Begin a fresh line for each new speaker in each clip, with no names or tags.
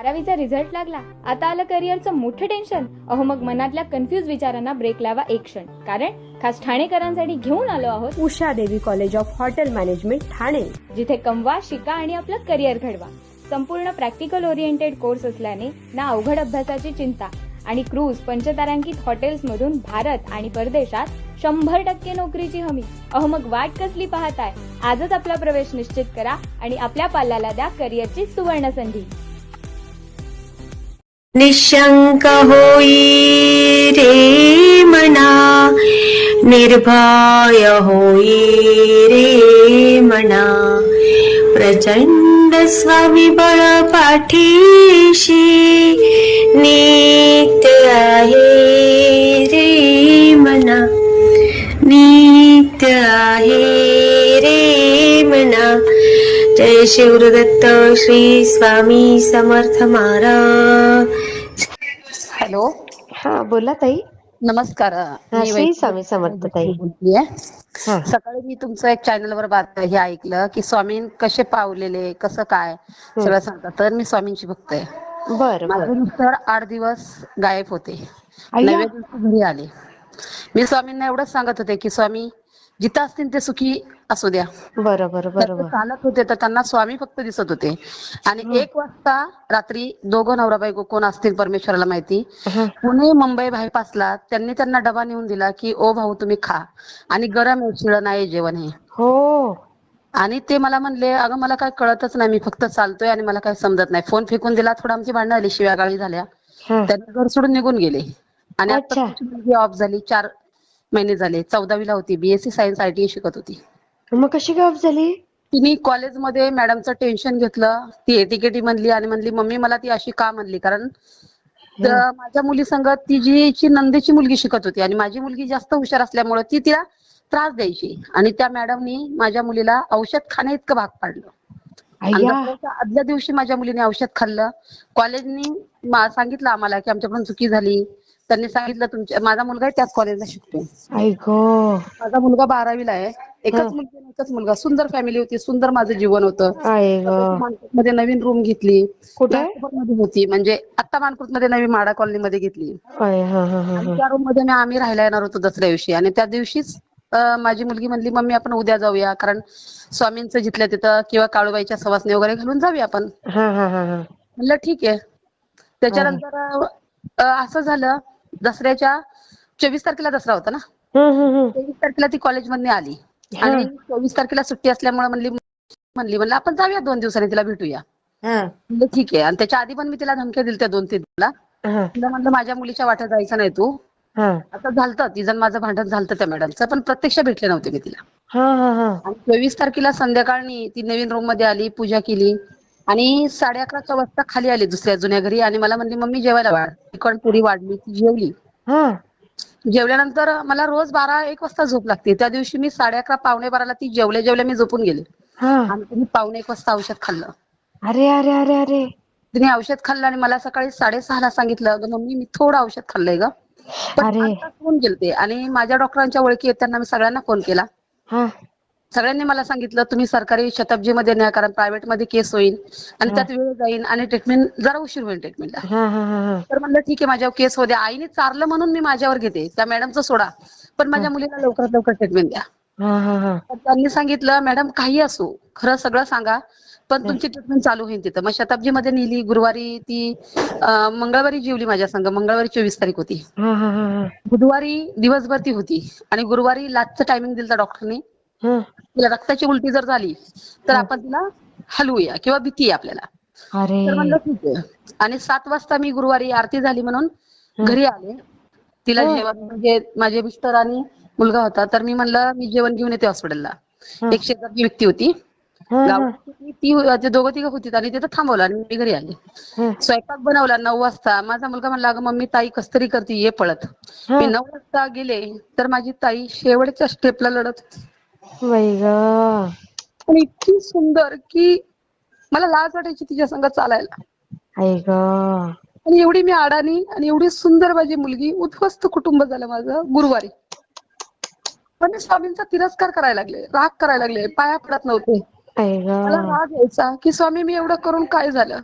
12वीचा result लागला, आता आलं करिअरचं मोठं टेन्शन. अहो मग मनातल्या कन्फ्युज विचारांना ब्रेक लावा एक क्षण, कारण खास ठाणेकरांसाठी घेऊन आलो आहोत
उषा देवी college of hotel management Thane,
जिथे कमवा, शिका आणि आपलं करिअर घडवा. संपूर्ण प्रॅक्टिकल ओरिएंटेड कोर्स असल्याने ना अवघड अभ्यासाची चिंता आणि क्रूज पंचतारांकित हॉटेल्समधून भारत आणि परदेशात 100% नोकरीची हमी. अहो मग वाट कसली पाहताय? आजच आपला प्रवेश निश्चित करा आणि आपल्या पाल्याला द्या करिअरची सुवर्ण संधी.
निशंक होई रे मना, निर्भय होई रे मना, प्रचंड स्वविबळ पाठीशी नित्य आहे रे मना, नित्य आहे रे मना. जय शिवदत्त श्री स्वामी समर्थ महाराज.
हॅलो,
हा बोला ताई.
नमस्कार. मी
श्री स्वामी समर्थ ताई.
बोलतेय.
हा.
सकाळी मी तुमचं एक चॅनलवर हे ऐकलं की स्वामी कसे पावलेले, कसं काय सगळं सांगतात. तर मी स्वामींची भक्त आहे.
बर
माझे
बर.
मिस्टर 8 दिवस गायब होते,
अय्या.
9व्या दिवशी घरी आले. मी स्वामींना एवढंच सांगत होते की स्वामी जिथं असतील ते सुखी असू द्या.
बरोबर
तर ते
बरोबर.
चालत होते तर त्यांना स्वामी फक्त दिसत होते. आणि 1 वाजता रात्री दोघं नवरा बायको कोण असतील परमेश्वराला माहिती, पुणे मुंबई बायपासला त्यांनी त्यांना डबा नेऊन दिला की ओ भाऊ तुम्ही खा, आणि गरम आहे, शिळं नाही जेवण हे.
हो.
आणि ते मला म्हणले अगं मला काय कळतच नाही, मी फक्त चालतोय आणि मला काय समजत नाही. फोन फेकून दिला, थोडं आमची भांडणं झाली, शिव्यागाळी झाल्या. त्यांनी घर सोडून निघून गेले. आणि आता
अच्छा.
तुमची मुलगी ऑफ झाली, 4 महिने झाले. 14वीला होती, बीएससी सायन्स ITI शिकत होती.
मग कशी काय ऑफ झाली?
तिने कॉलेजमध्ये मॅडमचं टेन्शन घेतलं. ती एटीकेटी म्हणली आणि म्हणली मम्मी मला ती अशी का म्हणली, कारण माझ्या मुली संग तिची नंदेची मुलगी शिकत होती आणि माझी मुलगी जास्त हुशार असल्यामुळे ती तिला त्रास द्यायची. आणि त्या मॅडमनी माझ्या मुलीला औषध खाणे इतकं भाग पाडलं. आणि
अय्या.
दसऱ्याच्या आदल्या दिवशी माझ्या मुलीने औषध खाल्लं. कॉलेजनी सांगितलं आम्हाला की आमच्याकडून चुकी झाली. त्यांनी सांगितलं माझा मुलगा त्याच कॉलेजला शिकतो.
आई गो.
माझा मुलगा 12वीला आहे. एकच मुलगा, सुंदर फॅमिली होती, सुंदर माझं जीवन होतं.
आई गो.
मानकुटमध्ये नवीन रूम घेतली.
कुठे?
मध्ये होती, म्हणजे आता मानकुटमध्ये नवीन माडा कॉलनीमध्ये घेतली. आणि त्या रूम मध्ये आम्ही राहायला येणार होतो दसऱ्या दिवशी. आणि त्या दिवशीच माझी मुलगी म्हणली मम्मी आपण उद्या जाऊया, कारण स्वामींचं जिथल्या तिथं किंवा काळूबाईच्या सवासणी वगैरे घालून जाऊया आपण. म्हणलं ठीक आहे. त्याच्यानंतर असं झालं, दसऱ्याच्या 24 तारखेला दसरा होता ना, 23 तारखेला ती कॉलेजमधून आली आणि 24 तारखेला सुट्टी असल्यामुळे म्हणलं आपण जाऊया 2 दिवसांनी, तिला भेटूया. म्हणलं ठीक आहे. आणि त्याच्या आधी पण मी तिला धमक्या दिल्या त्या 2-3 दिवसाला. तिला म्हणलं माझ्या मुलीच्या वाट्यात जायचं नाही तू. असं झालं, तिचं माझं भांडण झालं त्या मॅडमचं, पण प्रत्यक्ष भेटले नव्हते मी तिला. आणि 24 तारखेला संध्याकाळी ती नवीन रूम मध्ये आली, पूजा केली आणि 11:30 वाजता खाली आली दुसऱ्या जुन्या घरी आणि मला म्हणली मम्मी जेवायला वाढ. तिखट पुरी वाढली, ती जेवली. जेवल्यानंतर मला रोज 12-1 वाजता झोप लागते. त्या दिवशी मी 11:30 पावणे 12ला ती जेवल्या मी झोपून गेले. आणि तिने पावणे 1 वाजता औषध खाल्लं.
अरे अरे अरे अरे.
तिने औषध खाल्लं आणि मला सकाळी 6:30ला सांगितलं अगं मम्मी मी थोडं औषध खाल्लंय ग. पण आता फोन केलते आणि माझ्या डॉक्टरांच्या ओळखी आहेत त्यांना मी सगळ्यांना फोन केला. सगळ्यांनी मला सांगितलं तुम्ही सरकारी शताब्दी मध्ये न्या, कारण प्रायव्हेट मध्ये केस होईल आणि त्यात वेळ जाईल आणि ट्रीटमेंट जरा उशीर होईल ट्रीटमेंटला. तर म्हणलं ठीक आहे माझ्यावर केस होऊ द्या. आईने चारलं म्हणून मी माझ्यावर घेते, त्या मॅडमचं सोडा, पण माझ्या मुलीला लवकरात लवकर ट्रीटमेंट द्या. त्यांनी सांगितलं मॅडम काही असो, खरं सगळं सांगा, पण तुमची ट्रीटमेंट चालू होईल तिथं. मग शताब्दी मध्ये नेली. गुरुवारी ती मंगळवारी जेवली माझ्या संग. मंगळवारी 24 तारीख होती. बुधवारी दिवसभर ती होती आणि गुरुवारी लास्टचं टायमिंग दिलं त्या डॉक्टरनी. तिला रक्ताची उलटी जर झाली तर आपण तिला हलवूया किंवा भीती आहे आपल्याला. तर म्हणलं ठीक आहे. आणि 7 वाजता मी गुरुवारी आरती झाली म्हणून घरी आले. तिला जेवण, म्हणजे माझे मिस्टर आणि मुलगा होता, तर मी म्हणलं मी जेवण घेऊन येते हॉस्पिटलला. एक शेजारची व्यक्ती होती गावाची, ती दोघं तिघं होती आणि तिथं थांबवलं आणि मी घरी आले. स्वयंपाक बनवला 9 वाजता. माझा मुलगा म्हणला अगं मम्मी ताई कसतरी करते ये पळत. मी 9 वाजता गेले तर माझी ताई शेवटच्या स्टेपला लढत होती. आणि इतकी सुंदर की मला लाज वाटायची तिच्या संग चालायला. आणि एवढी मी अडाणी आणि एवढी सुंदर माझी मुलगी. उद्ध्वस्त कुटुंब झालं माझं गुरुवारी. पण स्वामींचा तिरस्कार करायला लागले, राग करायला लागले, पाया पडत नव्हते. मला राग यायचा की स्वामी मी एवढं करून काय झालं.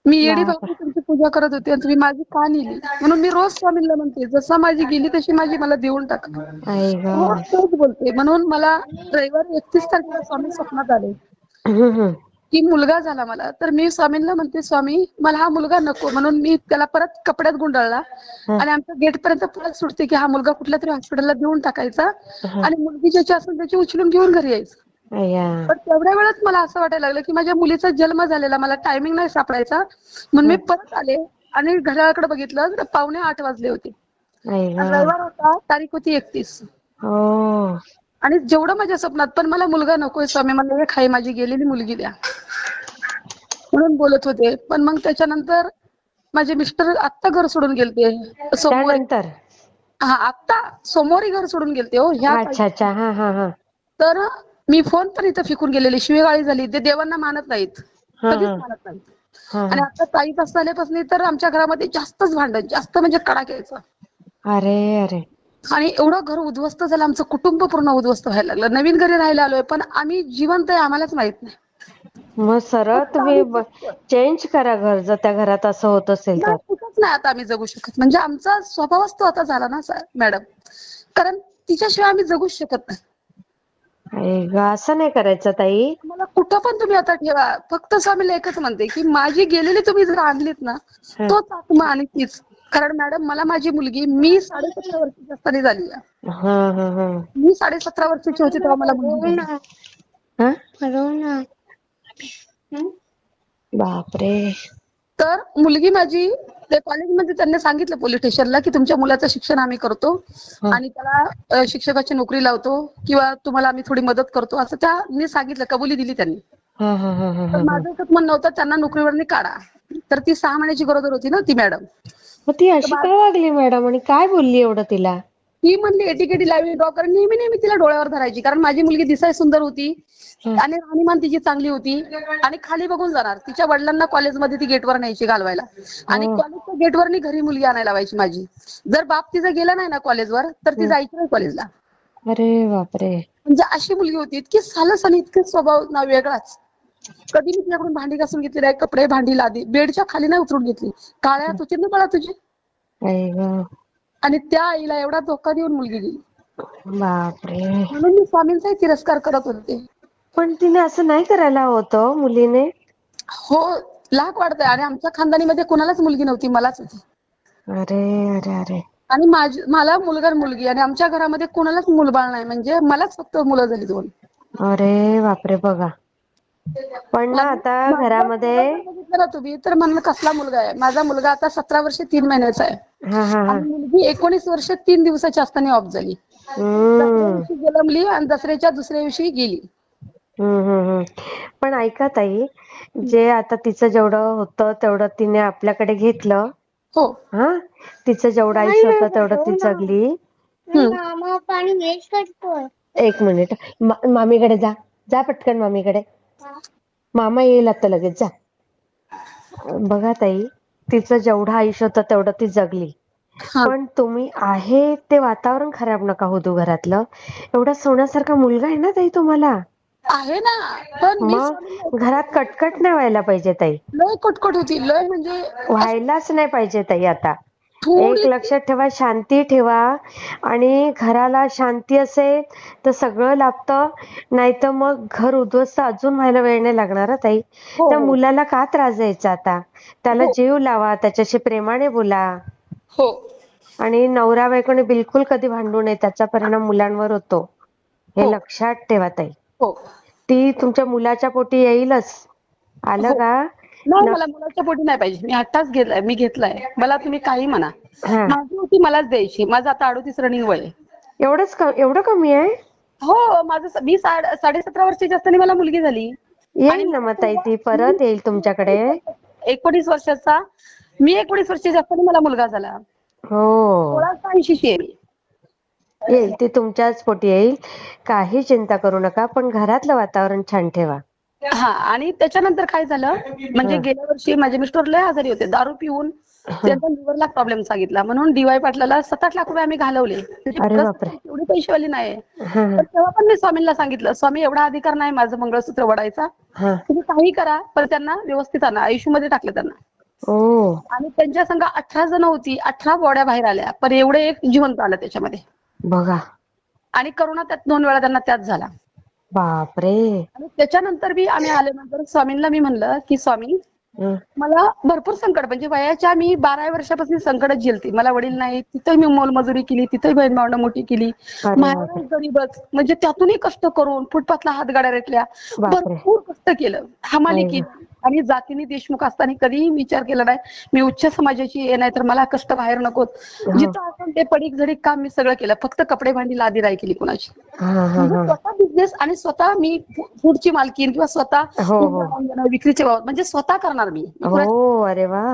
मी येडी बाबा तुमची पूजा करत होते आणि तुम्ही माझी का नेली, म्हणून मी रोज स्वामींना म्हणते जसा माझी गेली तशी माझी मला देऊन टाका.
आई ग.
रोज तेच बोलते. म्हणून मला रविवारी 31 तारखेला स्वामी स्वप्नात आले
हम्म.
की मुलगा झाला मला. तर मी स्वामींना म्हणते स्वामी मला हा मुलगा नको, म्हणून मी त्याला परत कपड्यात गुंडाळला आणि आमच्या गेट पर्यंत परत सुटते की हा मुलगा कुठल्या तरी हॉस्पिटलला देऊन टाकायचा आणि मुलगी ज्याची असेल त्याची उचलून घेऊन घरी यायचं.
अय्या.
पण तेवढ्या वेळात मला असं वाटायला लागलं की माझ्या मुलीचा जन्म झालेला, मला टायमिंग नाही सापडायचा. म्हणून मी परत आले आणि घड्याळाकडे बघितलं तर 7:45 वाजले होते.
आई ग.
रविवार होता, तारीख होती 31.
हो.
आणि जेवढं माझ्या स्वप्नात पण मला मुलगा नकोय स्वामी, मला एक आहे माझी गेलेली मुलगी द्या म्हणून बोलत होते. पण मग त्याच्यानंतर माझे मिस्टर आत्ता घर सोडून गेलते सोमवारी.
त्यानंतर
आत्ता सोमवारी घर सोडून गेलते हो ह्या.
अच्छा अच्छा. हा हा हा.
तर मी फोन पण इथं फेकून गेलेली, शिवेगाळी झाली. ते देवांना मानत नाहीत, कधीच मानत नाहीत. आणि आता ताई पासून आल्यापासून तर आमच्या घरामध्ये जास्तच भांडण, जास्त म्हणजे कडाक्याचं.
अरे अरे.
आणि एवढं घर उद्ध्वस्त झालं, आमचं कुटुंब पूर्ण उद्ध्वस्त व्हायला लागलं. नवीन घरी राहायला आलोय पण आम्ही जिवंत आहे आम्हालाच माहित नाही.
मग सरळ तुम्ही चेंज करा घर, जर त्या घरात असं होत असेल तर.
कुठंच नाही आता आम्ही जगू शकत. म्हणजे आमचा स्वभावच तो आता झाला ना मॅडम, कारण तिच्याशिवाय आम्ही जगूच शकत नाही.
आई ग, असं नाही करायचं ताई.
मला कुठं पण तुम्ही आता ठेवा, फक्त स्वामीला एकच म्हणते की माझी गेलेली तुम्ही जर आणलीत ना तोच आत्मा आणि तीच. कारण मॅडम मला माझी मुलगी मी 17.5 वर्षाची असताना झाली. मी 17.5 वर्षाची होती तेव्हा मला मुलगी झाली.
बापरे.
तर मुलगी माझी ते कॉलेजमध्ये त्यांनी सांगितलं पोलीस स्टेशनला की तुमच्या मुलाचं शिक्षण आम्ही करतो आणि त्याला शिक्षकाची नोकरी लावतो किंवा तुम्हाला आम्ही थोडी मदत करतो असं त्यांनी सांगितलं, कबुली दिली त्यांनी. तर माझं एकच म्हणणं होतं त्यांना नोकरीवरनी काढा. तर ती 6 महिन्याची गरोदर होती ना ती मॅडम.
मग ती अशी काय वागली मॅडम आणि काय बोलली एवढं तिला?
ती म्हणली एटीकेटी लावली डॉक्टर, नेहमी नेहमी तिला डोळ्यावर धरायची. कारण माझी मुलगी दिसाय सुंदर होती आणि राहणीमान तिची चांगली होती आणि खाली बघून जाणार. तिच्या वडिलांना कॉलेजमध्ये ती गेटवर न्यायची घालवायला आणि कॉलेजच्या गेटवरनी घरी मुलगी आणायला लावायची माझी. जर बाप तिचा गेला नाही ना कॉलेजवर तर ती जायची नाही कॉलेजला.
अरे बापरे.
म्हणजे अशी मुलगी होती, इतकी सालस आणि इतके स्वभाव ना वेगळाच. कधी मी तिच्याकडून भांडी घासून घेतली नाही, कपडे भांडी लादी बेडच्या खाली नाही उतरून घेतली. काळ्या होती ना बाळा तुझी. आणि त्या आईला एवढा धोका देऊन मुलगी गेली.
बापरे.
म्हणून मी स्वामींचाही तिरस्कार करत होते.
पण तिने असं नाही करायला होतं मुलीने.
हो, लाख वाटतंय. आणि आमच्या खानदानीमध्ये कोणालाच मुलगी नव्हती, मलाच होती.
अरे अरे अरे.
आणि मला मुलगा मुलगी आणि आमच्या घरामध्ये कोणालाच मुलबाळ नाही, म्हणजे मलाच फक्त मुलं झाली 2.
अरे बापरे. बघा पण ना आता घरामध्ये
बघितलं ना तुम्ही तर म्हणलं कसला मुलगा आहे. माझा मुलगा आता 17 वर्ष 3 महिन्याचा आहे आणि मुलगी 19 वर्ष 3 दिवसाची असताना ऑफ झाली. दसऱ्या दिवशी जन्मली आणि दसऱ्याच्या दुसऱ्या दिवशी गेली.
पण ऐका ताई, जे आता तिचं जेवढं होतं तेवढं तिने आपल्याकडे घेतलं.
हो.
तिचं जेवढं आयुष्य होतं तेवढं ती जगली. एक मिनिट, मामीकडे जा, जा पटकन मामीकडे. मामा येईल आता लगेच, जा. बघा ताई, तिचं जेवढं आयुष्य होतं तेवढं ती जगली. पण तुम्ही आहे ते वातावरण खराब नका होऊ दो घरातलं. एवढा सोन्यासारखा मुलगा आहे ना ताई तुम्हाला.
आहे ना, पण
मग घरात कटकट नाही व्हायला पाहिजे ताई.
लय कटकट होती, लय म्हणजे
व्हायलाच नाही पाहिजे ताई. आता एक लक्षात ठेवा, शांती ठेवा. आणि घराला शांती असेल तर सगळं लाभतं, नाही तर मग घर उद्ध्वस्त अजून व्हायला वेळ नाही लागणार ताई. त्या मुलाला का त्रास द्यायचा आता? त्याला जीव लावा, त्याच्याशी प्रेमाने बोला.
हो.
आणि नवरा बायकोने बिलकुल कधी भांडू नये, त्याचा परिणाम मुलांवर होतो, हे लक्षात ठेवा ताई. ती तुमच्या मुलाच्या पोटी येईलच. आलं का?
नाही, मला मुलाच्या पोटी नाही पाहिजे. मी हट्टाच घेतलाय, मी घेतलाय. मला तुम्ही काही म्हणा, माझी होती मलाच द्यायची. माझं आता 38 रनिंग वय.
एवढं कमी आहे?
हो, माझं मी 17.5 वर्षाची असताना मला मुलगी झाली.
येईल ना मग ताई, ती परत येईल तुमच्याकडे.
19 वर्षाचा, मी 19 वर्षाची असताना मला मुलगा झाला.
हो,
1680 आहे मी.
येईल ती तुमच्याच पोटी येईल, काही चिंता करू नका. पण घरातलं वातावरण छान ठेवा.
आणि त्याच्यानंतर काय झालं, म्हणजे गेल्या वर्षी माझे मिस्टर लय आजारी होते, दारू पिऊन त्यांचा लिव्हरला प्रॉब्लेम सांगितला. म्हणून DY पाटलाला 7-8 लाख रुपये आम्ही घालवले. एवढी पैशावाली नाही. तर तेव्हा पण मी स्वामींना सांगितलं, स्वामी एवढा अधिकार नाही माझं मंगळसूत्र वडायचा, तुम्ही काही करा पण त्यांना व्यवस्थित आणा. आयुष्यामध्ये टाकलं त्यांना.
ओ
आणि त्यांच्या संग 18 जण होती, 18 बॉड्या बाहेर आल्या, पण एवढे एक जिवंत आलं त्याच्यामध्ये.
बघा.
आणि करोना त्यात 2 वेळा त्यांना त्यात झाला.
बापरे.
आणि त्याच्यानंतर बी आम्ही आल्यानंतर स्वामींना मी म्हणलं की स्वामी,
हं.
मला भरपूर संकट, म्हणजे वयाच्या मी 12 वर्षापासून संकटच झेलते. मला वडील नाही, तिथं मी मोलमजुरी केली, तिथं बहीण भावंड मोठी केली,
अरे
माहेर
बापरे.
गरीबच, म्हणजे त्यातूनही कष्ट करून फुटपाथला हातगाड्या रेटल्या,
बापरे.
भरपूर कष्ट केलं, हमाली
आई
केली.
गं.
आणि जातीने देशमुख असताना कधीही विचार केला नाही मी उच्च समाजाची आहे, नाही तर मला कष्ट बाहेर नकोत.
हो.
जिथं असेल ते पडीक झडीक काम मी सगळं केलं, फक्त कपडे भांडी लादी राही केली कुणाची.
हा हा
म्हणजे
हा.
स्वतः बिझनेस आणि स्वतः मी फूडची मालकीन किंवा स्वतः
हो
food
हो
बनवून देणं, विक्रीचे बाबत म्हणजे स्वतः करणार मी.
हो. अरे वा.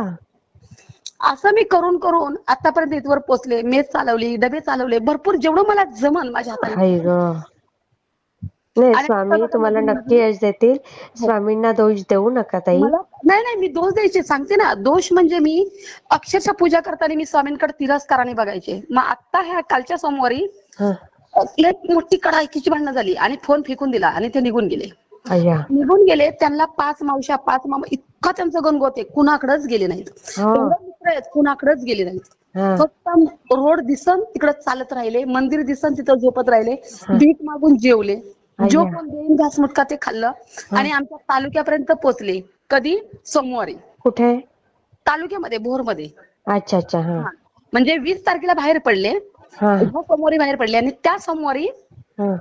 असं मी करून करून आतापर्यंत इथवर पोहोचले. मेस चालवली, डबे चालवले, भरपूर जेवढं मला जमन माझ्या हाताने.
आई ग. नाही,
आणि आता
स्वामी
बघा
तुम्हाला
माझी
नक्की
मुलगी,
यश देतील.
हो,
स्वामींना दोष देऊ नका ताई.
मला नाही नाही मी दोष द्यायचे सांगते ना. दोष म्हणजे मी अक्षरशः पूजा करताना मी स्वामींकडे तिरस्काराने बघायचे. मग आता ह्या कालच्या सोमवारी
हा.
लय मोठी कडाकीची भांडणं झाली आणि फोन फेकून दिला आणि ते निघून गेले.
अय्या.
निघून गेले. त्यांना 5 मावश्या 5 मामा इतका त्यांचं गणगोत आहे, कुणाकडेच गेले नाहीत.
हो.
एवढं मित्र आहेत, कुणाकडेच गेले नाहीत.
हा.
फक्त रोड दिसन तिकडे चालत राहिले, मंदिर दिसन तिथं झोपत राहिले,
हा.
भीक मागून जेवले, जो
अय्या.
कोण देईन घासमुटका ते खाल्लं
हा.
आणि आमच्या तालुक्यापर्यंत पोहोचले. कधी? सोमवारी.
कुठे?
तालुक्यामध्ये, भोरमध्ये.
अच्छा अच्छा. हा
हा. म्हणजे 20 तारखेला बाहेर पडले,
हा
ह्या सोमवारी बाहेर पडले आणि त्या सोमवारी
हा.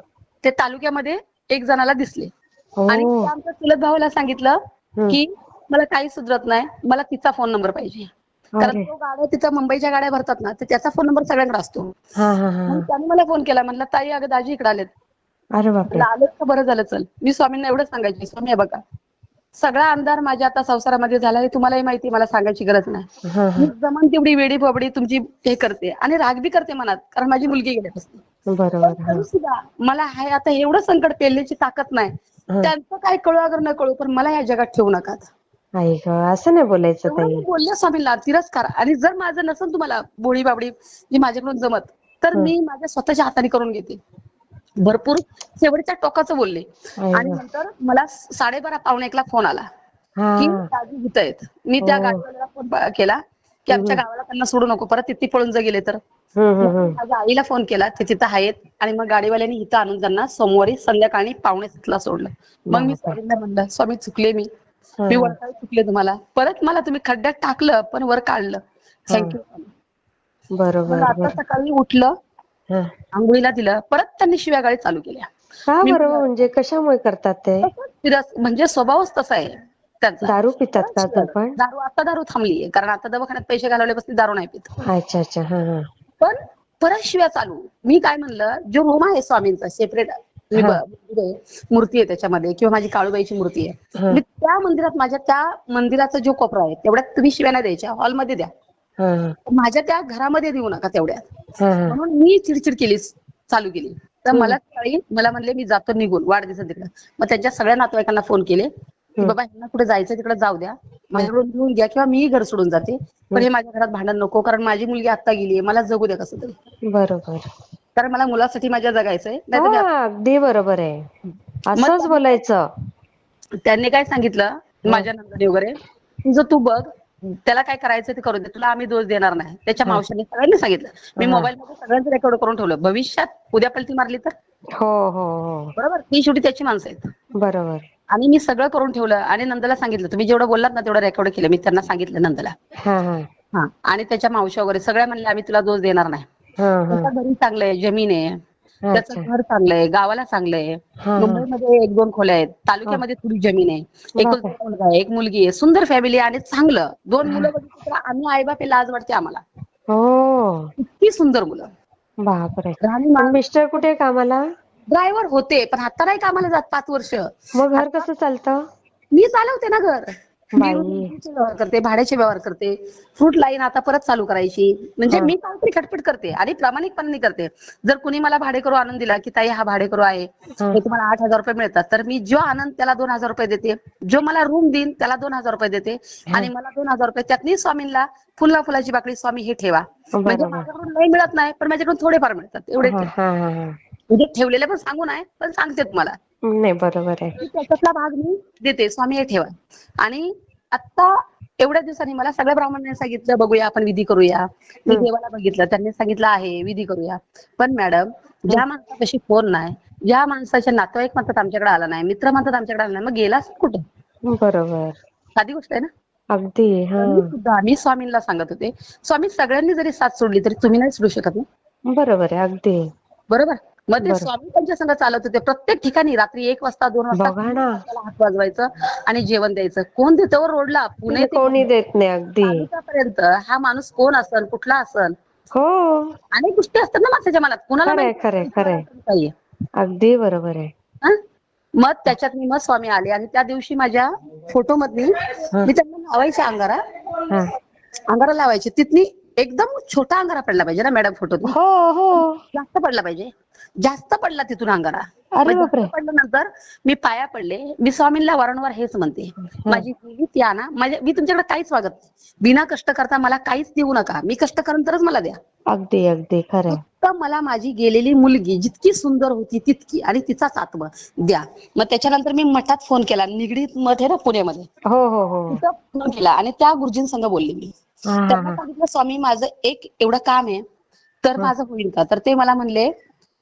ते तालुक्यामध्ये एक जणाला दिसले.
हो.
आणि ते आमच्या चुलत भावाला सांगितलं
हं.
की मला काही सुधरत नाही, मला तिचा फोन नंबर पाहिजे. कारण
अरे.
तो गाड्या तिथं मुंबईच्या गाड्या भरतात ना, तर त्याचा फोन नंबर सगळ्यांकडे असतो.
हा हा हा.
मग त्याने मला फोन केला, म्हणला ताई अगं दाजी इकडे आलेत.
अरे बापरे.
म्हणलं आलेत का, बरं झालं चल. मी स्वामींना एवढंच सांगायचे, स्वामी हे बघा सगळा अंधार माझ्या आता संसारामध्ये झाला, हे तुम्हालाही माहिती, मला सांगायची गरज नाही.
हा
मी
हा.
जमन तेवढी वेडी बोबडी तुमची हे करते आणि राग बी करते मनात, कारण माझी मुलगी गेल्यापासून. पण
बरोबर. हा
तरी सुद्धा मला हाय आता एवढं संकट पेलण्याची ताकद नाही.
हा.
त्यांचं काय कळू अगर न कळू, पण मला या जगात ठेवू नका.
आई ग, असं नाही बोलायचं
एवढं
ताई.
मी बोलले स्वामींना, तिरस्कार. आणि जर माझं नसेल तुम्हाला बोळी बाबडी जी माझ्याकडून जमत, तर
हं.
मी माझ्या स्वतःच्या हाताने करून घेते. भरपूर शेवटच्या टोकाचं बोलले.
आई
आणि
ग.
नंतर मला 12:30 पावणे 1ला फोन आला
हा.
की दाजी इथं आहेत. मी त्या
हो.
गाडीवाल्याला फोन केला की आमच्या गावाला त्यांना सोडू नको, परत तिथे पळून जर गेले तर.
हम्म
मग
हम्म.
माझ्या आईला फोन केला, ते तिथं आहेत. आणि मग गाडीवाल्यांनी इथं आणून त्यांना सोमवारी संध्याकाळी 5:45ला सोडलं. मग मी
बापरे.
स्वामींना म्हणलं, स्वामी चुकले मी
हा
वरकाळ चुकले तुम्हाला. परत मला तुम्ही खड्ड्यात टाकलं पण वर काढलं, थँक्यू.
बरोबर
मग आता
बरोबर.
सकाळी उठलं,
हा.
आंघोळीला दिलं, परत त्यांनी शिव्या गाळी चालू केल्या.
का
मी
बरोबर,
म्हणलं,
म्हणजे कशामुळे करतात ते?
म्हणजे स्वभावच तसा आहे त्यांचा.
दारू पितात का अजून पण?
दारू, आता दारू थांबलीये, कारण आता दवाखान्यात पैसे घालवल्यापासून दारू नाही पित.
अच्छा अच्छा. हा हा.
पण परत शिव्या चालू. मी काय म्हणलं, जो रूम आहे स्वामींचा सेपरेट मूर्ती आहे त्याच्यामध्ये, किंवा माझी काळूबाईची मूर्ती आहे,
हा.
मी त्या मंदिरात, माझ्या त्या मंदिराचा जो कोपरा आहे तेवढ्यात तुम्ही शिव्या नाही द्यायच्या, हॉलमध्ये द्या,
हा
माझ्या त्या घरामध्ये देऊ नका तेवढ्यात.
हा.
म्हणून मी चिडचिड केली, चालू केली. तर मला सकाळी मला म्हणले मी जातो निघून वाढदिवस तिकडे. मग त्यांच्या सगळ्या नातेवाईकांना फोन केले की बाबा ह्यांना कुठे जायचं तिकडे जाऊ द्या, माझ्याकडून घेऊन घ्या, किंवा मी घर सोडून जाते, पण हे माझ्या घरात भांडण नको, कारण माझी मुलगी आता गेलीये, मला जगू द्या कसं तरी,
बरोबर.
कारण मला मुलासाठी माझ्या जगायचंय.
हा, अगदी बरोबर आहे. असंच बोलायचं.
त्यांनी काय सांगितलं माझ्या नंदनी वगैरे, तुझं तू बघ, त्याला काय करायचं ते करू दे, तुला आम्ही दोष देणार नाही. त्याच्या मावशीने सगळ्यांनी सांगितलं. मी मोबाईल मध्ये सगळ्यांचं रेकॉर्ड करून ठेवलं, भविष्यात उद्या पलटी मारली तर.
हो हो हो.
बरोबर, ती शेवटी त्याची माणसं आहेत.
बरोबर.
आणि मी सगळं करून ठेवलं आणि नंदला सांगितलं, तुम्ही जेवढं बोललात ना तेवढं रेकॉर्ड केलं. मी त्यांना सांगितलं नंदला.
हा हा.
हा. आणि त्याच्या मावशी वगैरे सगळ्या म्हणल्या आम्ही तुला दोष देणार नाही.
हा हा.
त्याचं घरी चांगलंय, जमीन आहे,
अच्छा.
त्याचं घर चांगलंय, गावाला चांगलंय,
हा हा.
मुंबईमध्ये 1-2 खोल्या आहेत, तालुक्यामध्ये थोडी जमीन आहे, एक
बापरे.
मुलगा आहे, एक मुलगी आहे, सुंदर फॅमिली आहे आणि चांगलं. 2 मुलं बघितली तर आम्ही आईबाप लाज वाटते आम्हाला,
हो.
इतकी सुंदर मुलं.
बापरे.
आणि
पण मिस्टर कुठे कामाला?
ड्रायव्हर होते, पण आता नाही कामाला जात 5 वर्ष.
मग घर कसं चालतं?
मी चालवते ना घर. Me
by.
रोजचे व्यवहार करते, भाड्याचे व्यवहार करते, फ्रूट लाईन आता परत चालू करायची. म्हणजे मी काहीतरी खटपट करते आणि प्रामाणिकपणे करते. जर कुणी मला भाडेकरू आणून दिला की ताई हा भाडेकरू आहे, हे तुम्हाला 8,000 रुपये मिळतात, तर मी जो आनंद त्याला 2,000 रुपये देते, जो मला रूम देईन त्याला 2,000 रुपये देते, आणि मला 2,000 रुपये त्यातनी स्वामींना फुलाची बाकडी, स्वामी हे ठेवा. म्हणजे माझ्याकडून नाही मिळत नाही, पण माझ्याकडून थोडेफार मिळतात, एवढे. म्हणजे ठेवलेले पण सांगू नाही, पण सांगते तुम्हाला.
नाही, बरोबर आहे.
त्याच्यातला भाग मी देते, स्वामी हे ठेवा. आणि आता एवढ्या दिवसांनी मला सगळ्या ब्राह्मणांनी सांगितलं बघूया आपण विधी करूया. मी देवाला बघितलं, त्यांनी सांगितलं आहे विधी करूया. पण मॅडम ज्या माणसापाशी फोन नाही, ज्या माणसाच्या नातेवाईक म्हणतात आमच्याकडे आला नाही, मित्र म्हणतात आमच्याकडे आला नाही, मग गेलाच कुठं?
बरोबर.
साधी गोष्ट आहे ना.
अगदी. हा.
मी सुद्धा मी स्वामींना सांगत होते, स्वामी सगळ्यांनी जरी साथ सोडली तरी तुम्ही नाही सोडू शकत ना.
बरोबर आहे. अगदी
बरोबर. मग ते
बरोबर.
स्वामी त्यांच्या संग चालत होते प्रत्येक ठिकाणी. रात्री 1 वाजता 2 वाजता
बघा ना.
त्याला हात वाजवायचं आणि जेवण द्यायचं. कोण देतं रोडला? पुणे ते
कोणी देत नाही. अगदी.
तालुक्यापर्यंत हा माणूस कोण असन, कुठला असन,
हो.
अनेक गोष्टी असतात ना माणसाच्या मनात. कुणाला
खरंय
माहिती
खरंय खरंय.
नाहीये.
अगदी बरोबर आहे.
हं? मग त्याच्यात मग स्वामी आले आणि त्या दिवशी माझ्या फोटो मधली मी त्यांना लावायचे अंगारा.
हा.
अंगारा लावायचे. तिथनी एकदम छोटा अंगारा पडला पाहिजे ना मॅडम फोटोत.
हो हो.
जास्त पडला पाहिजे. जास्त पडला तिथून अंगारा.
अरे
मग
बापरे.
जास्त पडल्यानंतर मी पाया पडले. मी स्वामींना वारंवार हेच म्हणते, माझी जीवित या ना, मी तुमच्याकडे काहीच मागत नाही. बिना कष्ट करता मला काहीच देऊ नका. मी कष्ट करून तरच मला द्या.
अगदी अगदी खरंय.
फक्त मला माझी गेलेली मुलगी जितकी सुंदर होती तितकी आणि तिचाच आत्मा द्या. मग त्याच्यानंतर मी मठात फोन केला, निगडीत मठ आहे ना पुण्यामध्ये,
हो हो हो.
तिथं फोन केला आणि त्या गुरुजींसंग बोलले मी.
हा हा
त्यांना
हा.
सांगितलं स्वामी माझं एक एवढं काम आहे तर माझं होईल का? तर ते मला म्हणले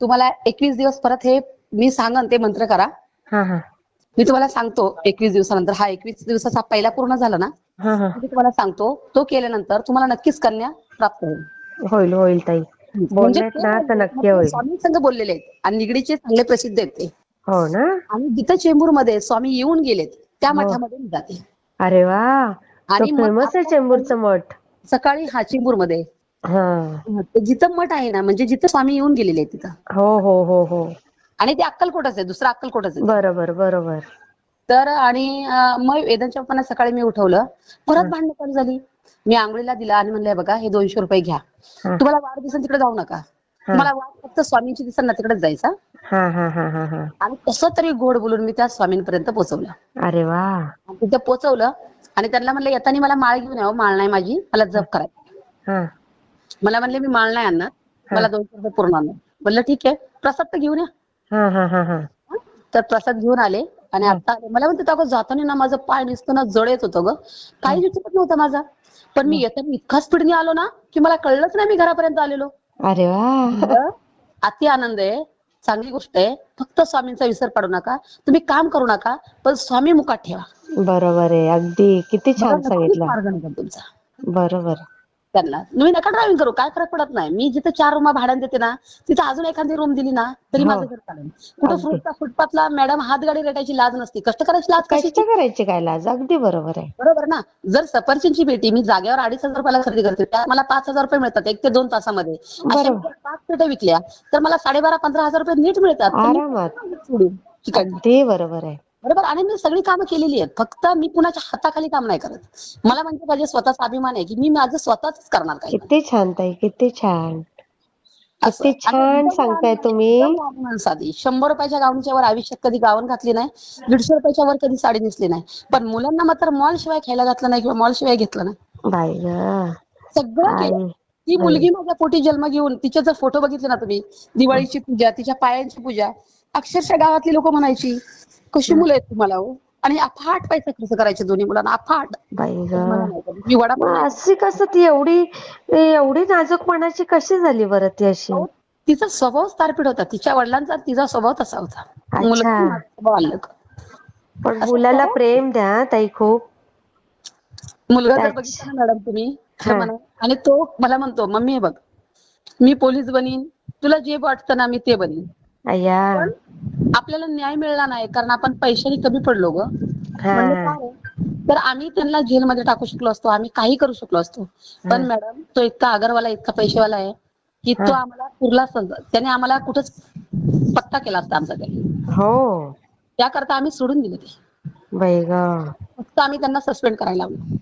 तुम्हाला 21 दिवस परत हे मी सांगन ते मंत्र करा.
हा हा.
मी तुम्हाला सांगतो 21 दिवसानंतर. हा 21 दिवसाचा पहिला पूर्ण झाला ना,
हा हा.
मी तुम्हाला सांगतो तो केल्यानंतर तुम्हाला नक्कीच कन्या प्राप्त होईल.
होईल होईल ताई.
म्हणजे
बोललेत ना तर नक्की होईल.
स्वामी संघ बोललेले आहेत आणि निगडीचे चांगले प्रसिद्ध आहेत ते.
हो ना.
आणि जिथं चेंबूरमध्ये स्वामी येऊन गेलेत त्या
हो.
मठामध्ये मी जाते.
अरे वा.
आणि मग
फेमस आहे चेंबूरचं मठ.
सकाळी चेंबूरमध्ये
हा.
जिथं मठ आहे ना, म्हणजे जिथं स्वामी येऊन गेलेले आहेत तिथं.
हो हो हो हो.
आणि ते अक्कलकोटच आहे, दुसरं अक्कलकोटच आहे.
बरोबर बरोबर.
तर आणि मग वेदांच्या पप्पांना सकाळी मी उठवलं. परत भांडणं चालू झाली. मी आंघोळीला दिला आणि म्हणले बघा हे 200 रुपये घ्या. तुम्हाला वाढ दिसन तिकडे जाऊ नका. तुम्हाला वाढ फक्त स्वामींची दिसन ना तिकडेच जायचा.
हा हा हा हा हा.
आणि कसं तरी गोड बोलून मी त्या स्वामींपर्यंत पोहोचवलं.
अरे वा.
आणि तिथे पोहोचवलं आणि त्यांना म्हणलं येताना मला माळ घेऊन यावं. माळ नाही माझी, मला जप करायचं.
हा
मला म्हणले मी माळ नाही आणणार, मला 200 रुपये पूर्ण आणणार. म्हणलं ठीक आहे, प्रसाद तर घेऊन या.
हा हा हा हा.
तर प्रसाद घेऊन आले आणि आता आले. मला म्हणते अगं जाताना ना माझं पाय नुसतं ना जळ येत होतं ग, काही विचारत नव्हता माझा. पण मी येताना इतका स्पीडने आलो ना की मला कळलंच नाही मी घरापर्यंत आलेलो.
अरे वा.
अति आनंद आहे, चांगली गोष्ट आहे. फक्त स्वामींचा विसर पडू नका, तुम्ही काम करू नका, पण स्वामी मुखात ठेवा.
बरोबर आहे. अगदी किती छान सांगितलं.
मार्ग निघेल तुमचा.
बरोबर.
त्यांना तुम्ही नका ड्रायव्हिंग करू, काय फरक पडत नाही. मी जिथे 4 रूम भाड्याने देते ना, तिथे अजून एखादी रूम दिली ना तरी माझं घर चालेल. कुठं फुटपाथला मॅडम हातगाडी रेटायची लाज नसते, कष्ट करायची लाज कशी?
कष्ट करायची काय लाज. अगदी बरोबर आहे.
बरोबर ना. जर सफरचंदची पेटी मी जागेवर 2,500 रुपयाला खरेदी करते, त्यात मला 5,000 रुपये मिळतात 1 ते 2 तासामध्ये. अशा 5 पेट्या विकल्या तर मला 12,500-15,000 रुपये नीट मिळतात.
आरामात.
सोडून
अगदी बरोबर आहे.
बरोबर. आणि मी सगळी कामं केलेली आहेत, फक्त मी कुणाच्या हाताखाली काम नाही करत. मला म्हणजे माझे स्वतःचा अभिमान आहे की मी माझं स्वतःच करणार काही.
किती छान ताई, किती छान. किती छान सांगताय तुम्ही.
साधी 100 रुपयाच्या गावणीच्या वर आयुष्यात कधी गावन घातली नाही, 150 रुपयाच्या वर कधी साडी नेसली नाही. पण मुलांना मात्र मॉल शिवाय खायला घातलं नाही किंवा मॉल शिवाय घेतलं नाही.
बाई ग.
सगळं केलं. ती मुलगी माझ्या पोटी जन्म घेऊन तिचे जर फोटो बघितले ना तुम्ही, दिवाळीची पूजा, तिच्या पायांची पूजा, अक्षरशः गावातली लोक म्हणायची कशी मुलं आहेत तुम्हाला हो. आणि अफाट पैसा खर्च करायचे दोन्ही मुलांना, अफाट.
बाई ग.
मी वडापाव
अशी कसं ती एवढी एवढी नाजूक मनाची कशी झाली बरं ती अशी?
तिचा स्वभावच तारपीट होता. तिच्या वडिलांचा तिचा स्वभाव तसा होता.
पण मुलाला प्रेम द्या ताई खूप.
मुलगा जर बघितला ना मॅडम तुम्ही आणि तो मला म्हणतो मम्मी हे बघ मी पोलीस बनीन, तुला जे वाटतं ना मी ते बनीन.
अय्या.
आपल्याला न्याय मिळाला नाही कारण आपण पैशाने कमी पडलो ग. तर आम्ही त्यांना जेलमध्ये टाकू शकलो असतो, आम्ही काही करू शकलो असतो. पण मॅडम तो इतका आगरवाला, इतका पैसेवाला आहे की तो आम्हाला पुरला त्याने आम्हाला कुठंच पत्ता केला असता आमचा काही.
हो.
त्याकरता आम्ही सोडून दिले ते.
बाई ग.
फक्त आम्ही त्यांना सस्पेंड करायला लावलं.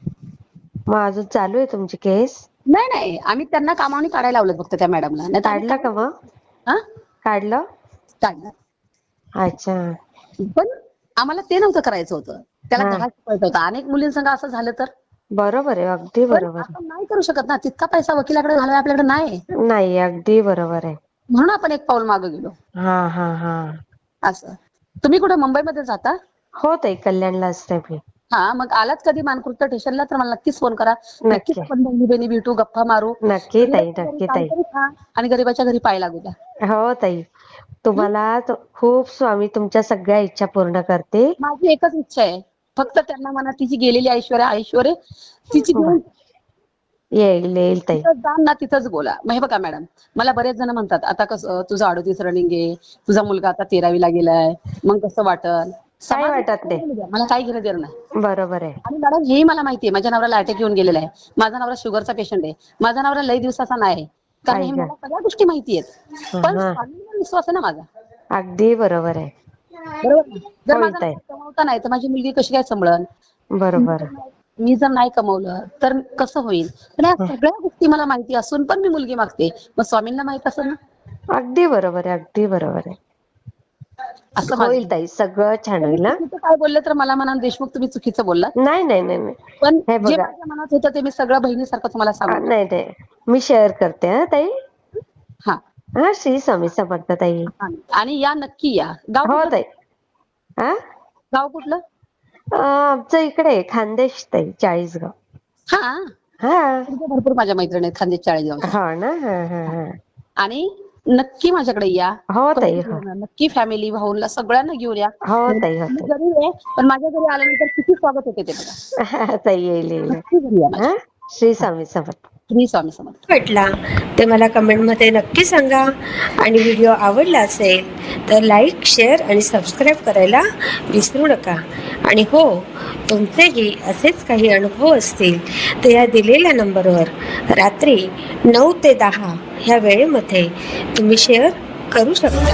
मग अजून चालू आहे तुमची केस?
नाही नाही, आम्ही त्यांना कामावणी काढायला लावलं फक्त त्या मॅडमला. नाही
काढलं का मग? काढलं. अच्छा.
पण आम्हाला ते नव्हतं करायचं होतं, त्याला घरात शिकवायचं होतं. अनेक मुलींसंग असं झालं तर.
बरोबर आहे. अगदी बरोबर.
आपण नाही करू शकत ना, तितका पैसा वकिलाकडे घालवाय आपल्याकडे नाही.
नाही. अगदी बरोबर आहे.
म्हणून आपण एक पाऊल मागे गेलो.
हा हा हा.
असं. तुम्ही कुठे मुंबईमध्ये जाता?
हो ताई, कल्याणला असते मी.
हा, मग आलात कधी मानकृत स्टेशनला तर मला नक्कीच फोन करा. नक्कीच
नक्की.
आपण बहिणी बहिणी भेटू, गप्पा मारू.
नक्की ताई,
गरीबाच्या घरी
नक्की ताई.
काहीतरी खा आणि गरीबाच्या घरी पाय लागू द्या.
हो ताई, तुम्हाला खूप स्वामी तुमच्या सगळ्या इच्छा पूर्ण करते.
माझी एकच इच्छा आहे, फक्त त्यांना म्हणा तिची गेलेली ऐश्वर्य तिची घेऊन
येईल ताई.
तिथं जा ना, तिथंच बोला. मग हे बघा मॅडम, मला बरेच जण म्हणतात आता कसं तुझं 38 रनिंग आहे, तुझा मुलगा आता 13वीला गेलाय, मग कसं वाटल?
काय वाटत नाही.
मला काही घेणं देणं नाही.
बरोबर आहे.
आणि मॅडम हेही मला माहितीये, माझ्या नवऱ्याला अटॅक येऊन गेलेला आहे, माझा नवरा शुगरचा पेशंट आहे, माझा नवरा लई दिवसाचा नाही, कारण हे मला सगळ्या गोष्टी माहिती आहेत. पण स्वामींवर विश्वास आहे ना माझा.
अगदी बरोबर आहे.
बरोबर ना? जर
होय
माझा
ताई.
नवरा कमवता नाही तर माझी मुलगी कशी काय सांभाळन?
बरोबर.
मी जर नाही कमवलं तर कसं होईल? पण या सगळ्या गोष्टी मला माहिती असून पण मी मुलगी मागते, मग स्वामींना माहित असेल ना.
अगदी बरोबर आहे, अगदी बरोबर आहे.
असं माझं.
होईल ताई, सगळं छान होईल ना.
चुकीचं काय बोलले तर मला म्हणा देशमुख तुम्ही चुकीचं बोलला.
नाही नाही नाही नाही.
पण
हे
जे
बघा.
माझ्या मनात होतं ते मी सगळं बहिणीसारखं तुम्हाला सांगू.
नाही नाही, मी शेअर करते हा ताई.
हा.
हा, श्री स्वामी समर्थ ताई.
आणि या नक्की या. गाव
हो
कुठलं?
ताई. हा,
गाव कुठलं?
आमचं इकडे खानदेश ताई, चाळीसगाव.
हा,
हा.
भरपूर माझ्या मैत्रिणी आहेत खानदेश 40
हो ना. हा हा हा.
आणि नक्की माझ्याकडे या.
हो ताई. हो
नक्की फॅमिली भाऊला सगळ्यांना घेऊन या.
हो ताई. हो
मी
ताई.
गरीब आहे पण माझ्या घरी आल्यानंतर किती स्वागत होते ते बघा.
ताई येईल.
नक्की घरी या माझ्या.
हा, श्री स्वामी समर्थ.
श्री स्वामी समर्थ.
वाटला ते मला कमेंटमध्ये नक्की सांगा. आणि व्हिडिओ आवडला असेल तर लाईक, शेअर आणि सबस्क्राईब करायला विसरू नका. आणि हो, तुमचेही असेच काही अनुभव असतील तर या दिलेल्या नंबरवर रात्री 9 ते 10 ह्या वेळेमध्ये तुम्ही शेअर करू शकता.